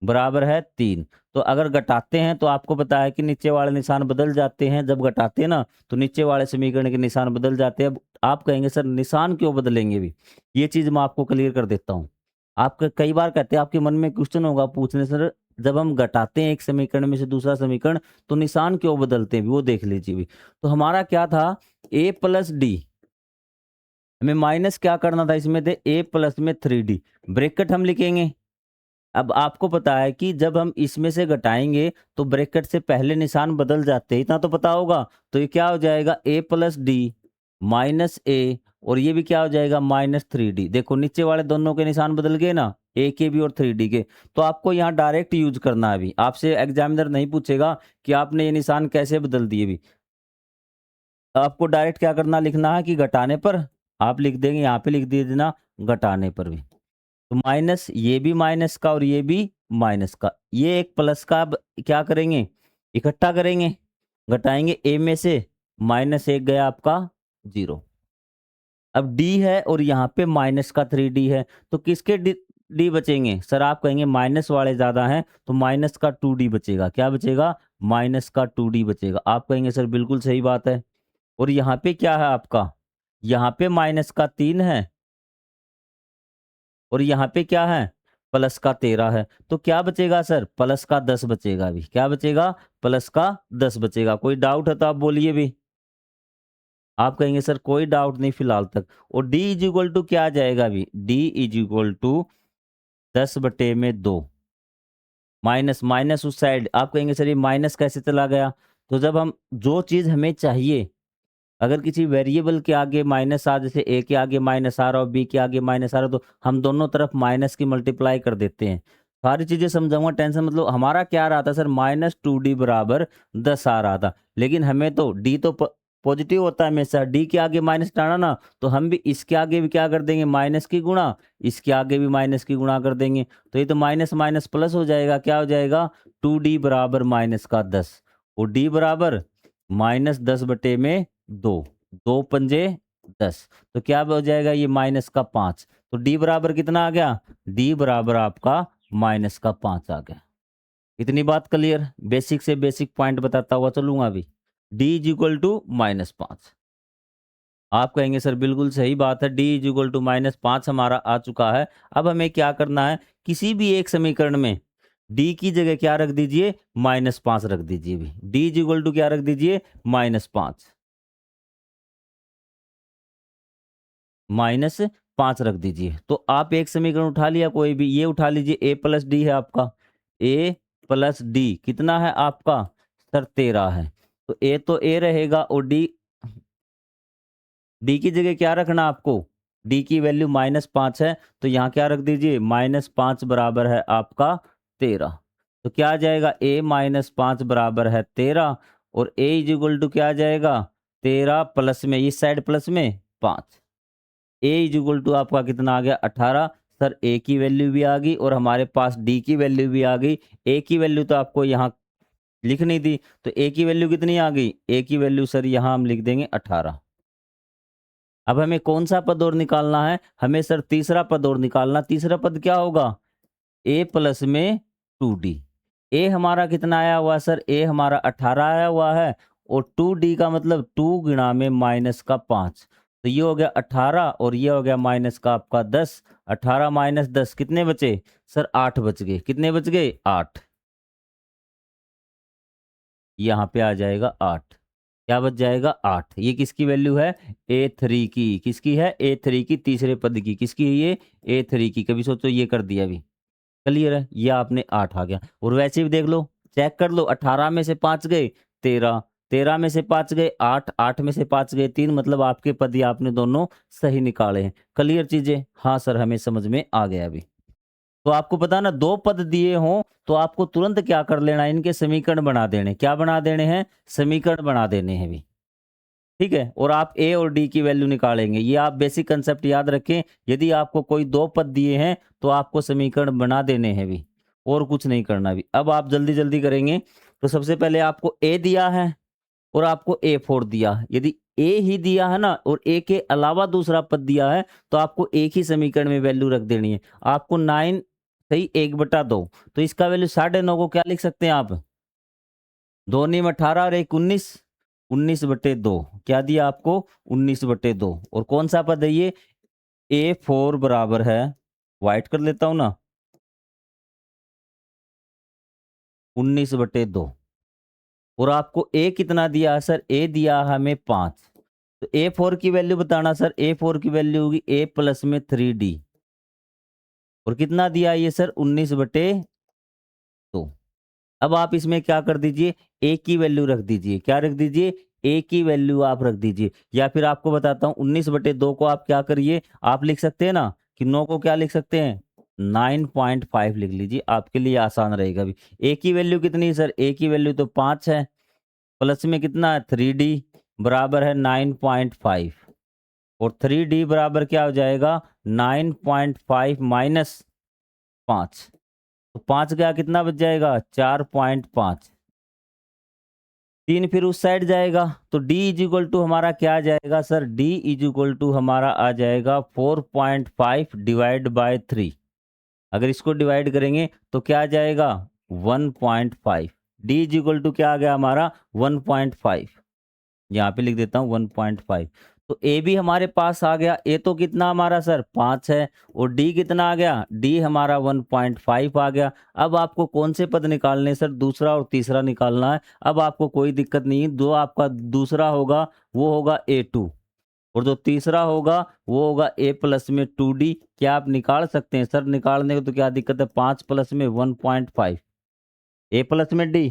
बराबर है 3। तो अगर घटाते हैं तो आपको पता है कि नीचे वाले निशान बदल जाते हैं। जब घटाते हैं ना तो नीचे वाले समीकरण के निशान बदल जाते हैं। अब आप कहेंगे सर निशान क्यों बदलेंगे भी, ये चीज मैं आपको क्लियर कर देता हूँ। आप कई बार कहते हैं, आपके मन में क्वेश्चन होगा पूछने, सर जब हम घटाते हैं एक समीकरण में से दूसरा समीकरण तो निशान क्यों बदलते हैं, वो देख लीजिए भी। तो हमारा क्या था, A प्लस डी, हमें माइनस क्या करना था इसमें, थे A प्लस में 3D, ब्रैकेट हम लिखेंगे। अब आपको पता है कि जब हम इसमें से घटाएंगे तो ब्रैकेट से पहले निशान बदल जाते हैं, इतना तो पता होगा। तो ये क्या हो जाएगा, A प्लस डी माइनस ए, और ये भी क्या हो जाएगा, माइनस 3D। देखो नीचे वाले दोनों के निशान बदल गए ना, A के भी और 3D के। तो आपको यहाँ डायरेक्ट यूज करना है अभी, आपसे एग्जामिनर नहीं पूछेगा कि आपने ये निशान कैसे बदल दिए भी। आपको डायरेक्ट क्या करना, लिखना है कि घटाने पर आप लिख देंगे, यहाँ पे लिख दिए देना घटाने पर भी। तो माइनस, ये भी माइनस का और ये भी माइनस का, ये एक प्लस का, अब क्या करेंगे, इकट्ठा करेंगे, घटाएंगे। A में से माइनस 1 गया आपका 0। अब D है और यहाँ पे माइनस का 3D है, तो किसके D बचेंगे, सर आप कहेंगे माइनस वाले ज्यादा हैं तो माइनस का 2D बचेगा। क्या बचेगा, माइनस का 2D बचेगा। आप कहेंगे सर बिल्कुल सही बात है। और यहाँ पे क्या है आपका, यहाँ पे माइनस का 3 है और यहाँ पे क्या है, प्लस का 13 है। तो क्या बचेगा सर, प्लस का 10 बचेगा भी। क्या बचेगा, प्लस का 10 बचेगा। कोई डाउट है तो आप बोलिए भी। आप कहेंगे सर कोई डाउट नहीं फिलहाल तक। और D इज इक्वल टू क्या आ जाएगा अभी, D is equal to 10/2, minus minus उस साइड। आप कहेंगे सर ये माइनस कैसे चला गया, तो जब हम जो चीज हमें चाहिए, अगर किसी वेरिएबल के आगे माइनस आ, जैसे A के आगे माइनस आ रहा हो, B के आगे माइनस आ रहा हो, तो हम दोनों तरफ माइनस की मल्टीप्लाई कर देते हैं। सारी चीजें समझाऊंगा, टेंशन मतलब। हमारा क्या रहा था सर, -2D बराबर 10 आ रहा था, लेकिन हमें तो D तो पॉजिटिव होता है हमेशा, D के आगे माइनस डाला ना, तो हम भी इसके आगे भी क्या कर देंगे, माइनस की गुणा, इसके आगे भी माइनस की गुणा कर देंगे। तो ये तो माइनस माइनस प्लस हो जाएगा। क्या हो जाएगा, 2D बराबर माइनस का 10 और D बराबर -10/2, 2×5 = 10। तो क्या हो जाएगा, ये माइनस का 5। तो D बराबर कितना आ गया, D बराबर आपका माइनस का 5 आ गया। इतनी बात क्लियर, बेसिक से बेसिक पॉइंट बताता हुआ चलूंगा अभी। D is equal to -5। आप कहेंगे सर बिल्कुल सही बात है, D इज इक्वल टू -5 हमारा आ चुका है। अब हमें क्या करना है, किसी भी एक समीकरण में D की जगह क्या रख दीजिए, -5 रख दीजिए भी। D इज इक्वल टू क्या रख दीजिए, -5, -5 रख दीजिए। तो आप एक समीकरण उठा लिया कोई भी, ये उठा लीजिए, A प्लस डी है आपका, A प्लस डी कितना है आपका, सर 13 है। तो A तो A रहेगा और D की जगह क्या रखना आपको, D की वैल्यू -5 है, तो यहाँ क्या रख दीजिए, -5 बराबर है आपका 13। तो क्या आ जाएगा, A -5 बराबर है 13, और A इज इक्वल टू क्या आ जाएगा, 13 प्लस में इस साइड प्लस में 5। A इज इक्वल टू आपका कितना आ गया, 18। सर A की वैल्यू भी आ गई और हमारे पास D की वैल्यू भी आ गई। A की वैल्यू तो आपको यहाँ लिखनी थी, तो A की वैल्यू कितनी आ गई, A की वैल्यू सर यहाँ हम लिख देंगे 18। अब हमें कौन सा पद और निकालना है, हमें सर तीसरा पद और निकालना। तीसरा पद क्या होगा, A प्लस में 2D। A हमारा कितना आया हुआ है सर, A हमारा 18 आया हुआ है, और 2D का मतलब 2 गुणा में -5। तो ये हो गया 18 और ये हो गया माइनस का आपका 10। 18 - 10 कितने बचे सर, 8 बच गए। कितने बच गए, 8। यहाँ पे आ जाएगा 8। क्या बच जाएगा 8। ये किसकी वैल्यू है A3 की, किसकी है A3 की, तीसरे पद की, किसकी है ये A3 की। कभी सोचो ये कर दिया अभी, क्लियर है, ये आपने 8 आ गया। और वैसे भी देख लो, चेक कर लो, 18 में से 5 गए 13, 13 में से 5 गए 8, 8 में से 5 गए 3, मतलब आपके पद ये आपने दोनों सही निकाले हैं। क्लियर चीजें, हाँ सर हमें समझ में आ गया अभी। तो आपको पता ना, दो पद दिए हों तो आपको तुरंत क्या कर लेना है, इनके समीकरण बना देने। क्या बना देने हैं, समीकरण बना देने हैं भी, ठीक है। और आप ए और डी की वैल्यू निकालेंगे। ये आप बेसिक कंसेप्ट याद रखें, यदि आपको कोई दो पद दिए हैं तो आपको समीकरण बना देने हैं भी, और कुछ नहीं करना भी। अब आप जल्दी जल्दी करेंगे। तो सबसे पहले आपको ए दिया है और आपको A4 दिया है। यदि ए ही दिया है ना और ए के अलावा दूसरा पद दिया है तो आपको एक ही समीकरण में वैल्यू रख देनी है। आपको 9 सही 1/2, तो इसका वैल्यू 9.5 को क्या लिख सकते हैं आप, 2 नीम 18 और 1 19, 19/2। क्या दिया आपको 19/2। और कौन सा पद है ये, A4 बराबर है, वाइट कर लेता हूं ना, 19/2। और आपको ए कितना दिया है सर, ए दिया है हमें 5। तो A4 की वैल्यू बताना सर, A4 की वैल्यू होगी A प्लस में 3D। और कितना दिया ये सर 19/2। अब आप इसमें क्या कर दीजिए, ए की वैल्यू रख दीजिए। क्या रख दीजिए, ए की वैल्यू आप रख दीजिए। या फिर आपको बताता हूं 19/2 को आप क्या करिए, आप लिख सकते हैं ना कि 9 को क्या लिख सकते हैं 9.5 लिख लीजिए, आपके लिए आसान रहेगा अभी। ए की वैल्यू कितनी है सर, ए की वैल्यू तो 5 है, प्लस में कितना है 3D बराबर है 9.5। और 3D बराबर क्या हो जाएगा 9.5 माइनस 5। तो 5 गया कितना बच जाएगा 4.5। 3 फिर उस साइड जाएगा तो D इज इक्वल टू हमारा क्या आ जाएगा sir, D is equal to हमारा आ जाएगा 4.5 डिवाइड बाय 3। अगर इसको डिवाइड करेंगे तो क्या आ जाएगा 1.5। D इज इक्वल टू क्या आ गया हमारा 1.5। यहाँ पे लिख देता हूँ 1.5। तो ए भी हमारे पास आ गया। ए तो कितना हमारा सर 5 है, और डी कितना आ गया, डी हमारा 1.5 आ गया। अब आपको कौन से पद निकालने हैं सर, दूसरा और तीसरा निकालना है। अब आपको कोई दिक्कत नहीं है, जो आपका दूसरा होगा वो होगा A2, और जो तीसरा होगा वो होगा A प्लस में 2D। क्या आप निकाल सकते हैं सर, निकालने को तो क्या दिक्कत है, 5 प्लस में 1.5, A प्लस में D,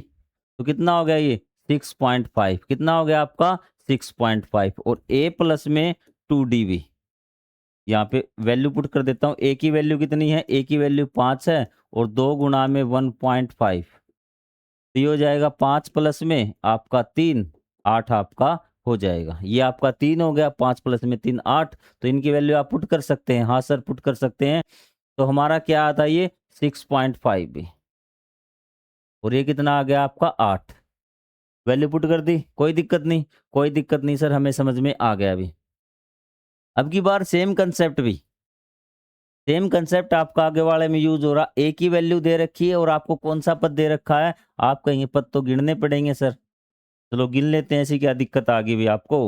तो कितना हो गया ये 6.5। कितना हो गया आपका 6.5। और A प्लस में 2DV, यहाँ पे वैल्यू पुट कर देता हूँ। A की वैल्यू कितनी है, A की वैल्यू 5 है, और 2 गुणा में 1.5, तो ये हो जाएगा 5 प्लस में आपका 3, 8 आपका हो जाएगा। ये आपका 3 हो गया, 5 प्लस में 3 8। तो इनकी वैल्यू आप पुट कर सकते हैं, हाँ सर पुट कर सकते हैं। तो हमारा क्या आता है ये 6.5 भी, और ये कितना आ गया आपका 8। वैल्यू पुट कर दी, कोई दिक्कत नहीं, कोई दिक्कत नहीं सर, हमें समझ में आ गया अभी। अब की बार सेम कंसेप्ट भी, सेम कंसेप्ट आपका आगे वाले में यूज हो रहा। ए की वैल्यू दे रखी है और आपको कौन सा पद दे रखा है, आप कहेंगे पद तो गिनने पड़ेंगे सर। चलो गिन लेते हैं, ऐसी क्या दिक्कत आ गई भी आपको।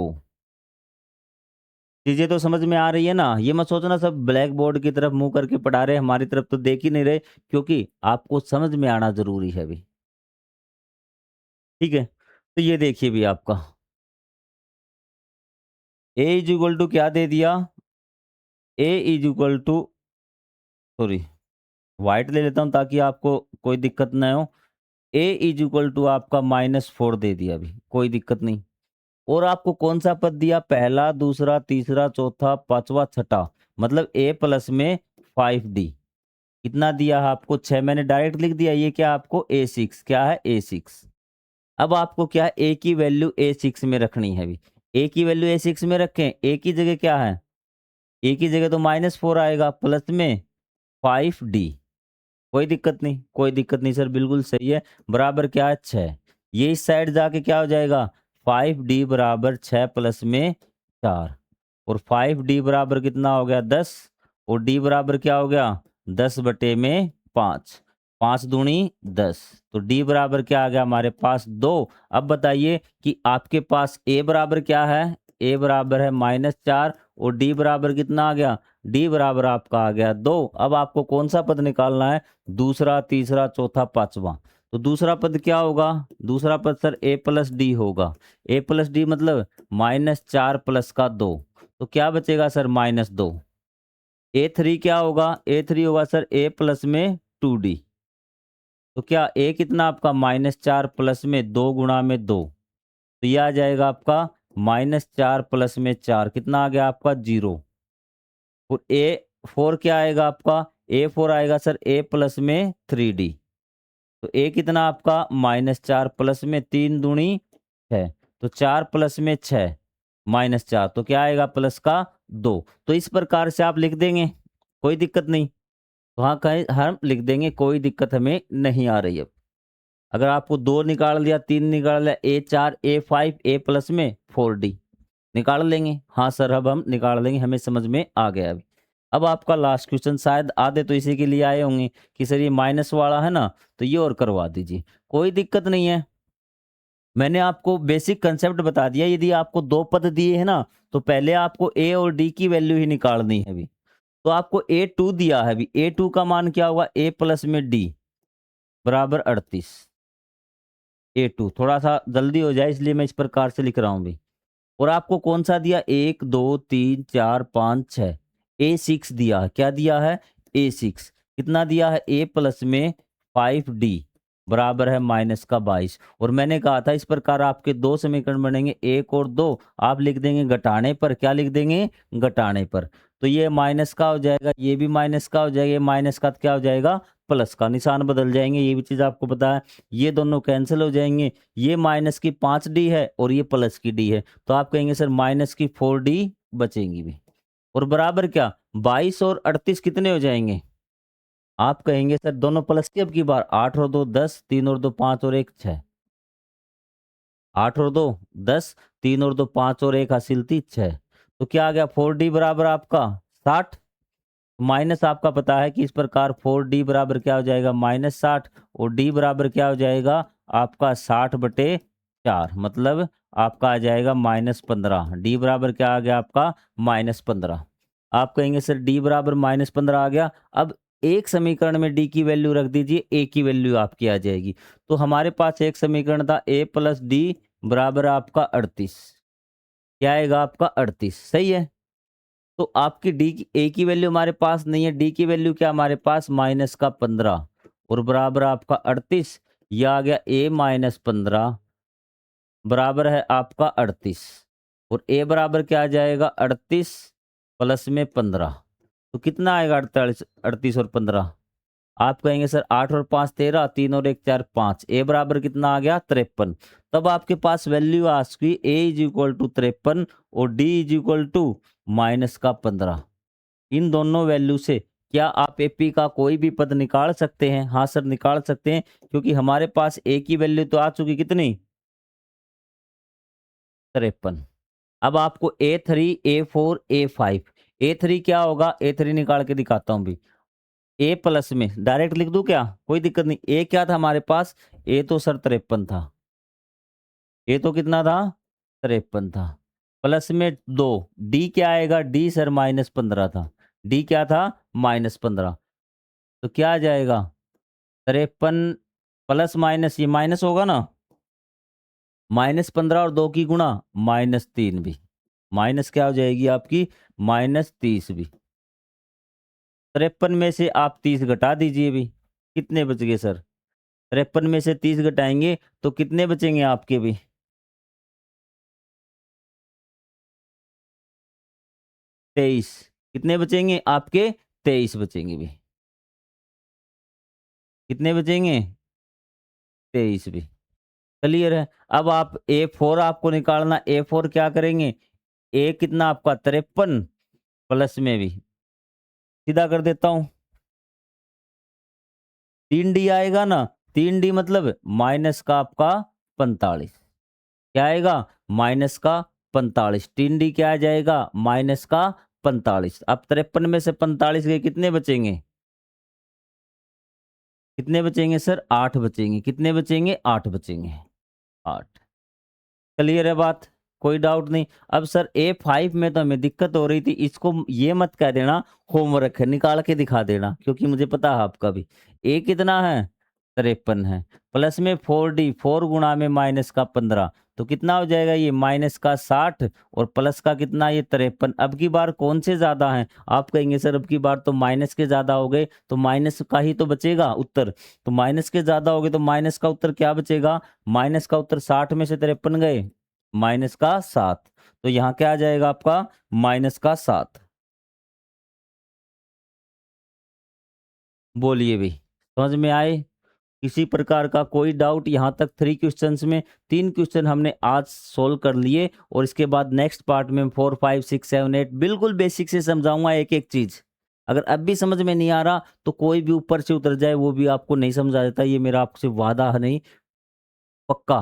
चीजें तो समझ में आ रही है ना, ये मत सोचना सब ब्लैक बोर्ड की तरफ मुंह करके पढ़ा रहे, हमारी तरफ तो देख ही नहीं रहे, क्योंकि आपको समझ में आना जरूरी है अभी, ठीक है। तो ये देखिए भी आपका ए इज इक्वल टू क्या दे दिया, a is equal to, sorry white ले लेता हूं ताकि आपको कोई दिक्कत ना हो। ए इज इक्वल टू आपका -4 दे दिया अभी, कोई दिक्कत नहीं। और आपको कौन सा पद दिया, पहला दूसरा तीसरा चौथा पांचवा छठा, मतलब ए प्लस में 5D। कितना दिया है आपको 6, मैंने डायरेक्ट लिख दिया, ये क्या आपको A6, क्या है A6। अब आपको क्या है ए की वैल्यू A6 में रखनी है अभी। ए की वैल्यू A6 में रखें, ए की जगह क्या है, ए की जगह तो -4 आएगा, प्लस में 5D। कोई दिक्कत नहीं, कोई दिक्कत नहीं सर, बिल्कुल सही है। बराबर क्या है 6। ये इस साइड जाके क्या हो जाएगा 5D बराबर 6 प्लस में 4, और 5D बराबर कितना हो गया 10, और D बराबर क्या हो गया 10/5, 5 दूनी 10। तो D बराबर क्या आ गया हमारे पास 2। अब बताइए कि आपके पास A बराबर क्या है, A बराबर है -4, और D बराबर कितना आ गया, D बराबर आपका आ गया 2। अब आपको कौन सा पद निकालना है, दूसरा तीसरा चौथा पांचवा। तो दूसरा पद क्या होगा? दूसरा पद सर a प्लस डी होगा। a प्लस डी मतलब -4 प्लस का 2, तो क्या बचेगा सर? -2। a3 क्या होगा? a3 होगा सर a प्लस में 2d, तो क्या a कितना आपका? -4 प्लस में 2 गुणा में 2, तो ये आ जाएगा आपका -4 प्लस में 4, कितना आ गया आपका? 0। और a4 क्या आएगा आपका? a4 आएगा सर a प्लस में 3d, तो a कितना आपका? -4 प्लस में 3 दूनी 6, तो 4 प्लस में 6 -4, तो क्या आएगा? प्लस का 2। तो इस प्रकार से आप लिख देंगे, कोई दिक्कत नहीं। तो हाँ कहें हम लिख देंगे, कोई दिक्कत हमें नहीं आ रही। अब अगर आपको 2 निकाल दिया, 3 निकाल लिया, a4 a5 a प्लस में 4d निकाल लेंगे। हाँ सर अब हम निकाल लेंगे, हमें समझ में आ गया अभी। अब आपका लास्ट क्वेश्चन, शायद आधे तो इसी के लिए आए होंगे कि सर ये माइनस वाला है ना, तो ये और करवा दीजिए, कोई दिक्कत नहीं है। मैंने आपको बेसिक कंसेप्ट बता दिया। यदि आपको 2 पद दिए हैं ना, तो पहले आपको a और d की वैल्यू ही निकालनी है अभी। तो आपको a2 दिया है अभी, a2 का मान क्या होगा? a प्लस में d बराबर 38। a2 थोड़ा सा जल्दी हो जाए इसलिए मैं इस प्रकार से लिख रहा हूँ अभी। और आपको कौन सा दिया? 1 2 3 4 5 6, a6 दिया है। क्या दिया है? a6 कितना दिया है? a प्लस में 5d बराबर है -22। और मैंने कहा था इस प्रकार आपके 2 समीकरण बनेंगे, 1 और 2 आप लिख देंगे घटाने पर। क्या लिख देंगे? घटाने पर। तो ये माइनस का हो जाएगा, ये भी माइनस का हो जाएगा, ये माइनस का क्या हो जाएगा? प्लस का। निशान बदल जाएंगे, ये भी चीज आपको पता है। ये दोनों कैंसिल हो जाएंगे, ये माइनस की 5d है और ये प्लस की d है, तो आप कहेंगे सर माइनस की 4d बचेंगी भी। और बराबर क्या? 22 और 38 कितने हो जाएंगे? आप कहेंगे सर दोनों प्लस की, अब की बार 8 और 2 10, 3 और 2 5 और 1 6, 8 और 2 10, 3 और 2 5 और 1 हासिल थी 6, तो क्या आ गया? 4d बराबर आपका 60। माइनस आपका पता है कि इस प्रकार 4d बराबर क्या हो जाएगा? -60, और d बराबर क्या हो जाएगा? आपका 60/4, मतलब आपका आ जाएगा -15। d बराबर क्या आ गया आपका? -15। आप कहेंगे सर d बराबर -15 आ गया। अब एक समीकरण में d की वैल्यू रख दीजिए, a की वैल्यू आपकी आ जाएगी। तो हमारे पास एक समीकरण था a प्लस डी बराबर आपका 38, क्या आएगा आपका? 38, सही है। तो आपकी डी की ए की वैल्यू हमारे पास नहीं है, डी की वैल्यू क्या हमारे पास? -15 और बराबर आपका 38, यह आ गया a-15 बराबर है आपका 38, और a बराबर क्या आ जाएगा? 38 प्लस में 15, तो कितना आएगा? 48, 38 और 15। आप कहेंगे सर 8 और 5 13, 3 और 1 4 5, ए बराबर कितना आ गया? 53। तब आपके पास वैल्यू आ चुकी a इज इक्वल टू 53 और d इज इक्वल टू -15। इन दोनों वैल्यू से क्या आप एपी का कोई भी पद निकाल सकते हैं? हाँ सर निकाल सकते हैं, क्योंकि हमारे पास ए की वैल्यू तो आ चुकी कितनी? 53। अब आपको a3 a4 a5, a3 क्या होगा? a3 निकाल के दिखाता हूं भी। a प्लस में डायरेक्ट लिख दूं क्या? कोई दिक्कत नहीं। a क्या था हमारे पास? a तो सर 53 था, a तो कितना था? 53 था, प्लस में 2, d क्या आएगा? d सर -15 था, d क्या था? -15, तो क्या आ जाएगा? 53 प्लस माइनस, ये माइनस होगा ना, -15 और 2 की गुणा -3 भी, माइनस क्या हो जाएगी आपकी? -30 भी। 53 में से आप 30 घटा दीजिए भी, कितने बच गए सर? 53 में से 30 घटाएंगे तो कितने बचेंगे आपके भी? 23। कितने बचेंगे आपके? 23 बचेंगे भी। कितने बचेंगे? 23 भी। क्लियर है। अब आप a4 आपको निकालना, a4 क्या करेंगे? a कितना आपका? 53 प्लस में भी, सीधा कर देता हूं, 3d आएगा ना, 3d मतलब माइनस का आपका 45, क्या आएगा? माइनस का 45, 3d क्या आ जाएगा? माइनस का 45। अब 53 में से 45 गए, कितने बचेंगे? कितने बचेंगे सर? 8 बचेंगे। कितने बचेंगे? 8 बचेंगे, 8। क्लियर है बात? कोई डाउट नहीं। अब सर A5 में तो हमें दिक्कत हो रही थी, इसको ये मत कह देना होमवर्क है, निकाल के दिखा देना, क्योंकि मुझे पता है आपका भी। A कितना है? 53 है, प्लस में 4D 4 गुणा में माइनस का 15 तो कितना हो जाएगा ये माइनस का 60 और प्लस का कितना ये 53। अब की बार कौन से ज्यादा हैं? आप कहेंगे सर अब की बार तो माइनस के ज्यादा हो गए, तो माइनस का ही तो बचेगा उत्तर। तो माइनस के ज्यादा हो गए तो माइनस का उत्तर क्या बचेगा? माइनस का उत्तर 60 में से 53 गए, माइनस का 7। तो यहाँ क्या आ जाएगा आपका? माइनस का 7। बोलिए भी, समझ में आए? किसी प्रकार का कोई डाउट? यहाँ तक 3 क्वेश्चंस में 3 क्वेश्चन हमने आज सोल्व कर लिए और इसके बाद नेक्स्ट पार्ट में 4 5 6 7 8 बिल्कुल बेसिक से समझाऊंगा एक एक चीज। अगर अब भी समझ में नहीं आ रहा तो कोई भी ऊपर से उतर जाए वो भी आपको नहीं समझा देता, ये मेरा आपसे वादा है, नहीं पक्का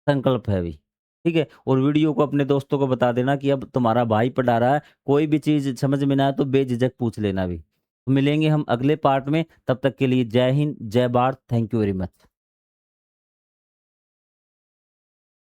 संकल्प है भी। ठीक है, और वीडियो को अपने दोस्तों को बता देना कि अब तुम्हारा भाई पढ़ा रहा है, कोई भी चीज समझ में ना आए तो बेझिझक पूछ लेना भी। तो मिलेंगे हम अगले पार्ट में, तब तक के लिए जय हिंद जय Bharat, thank you very much.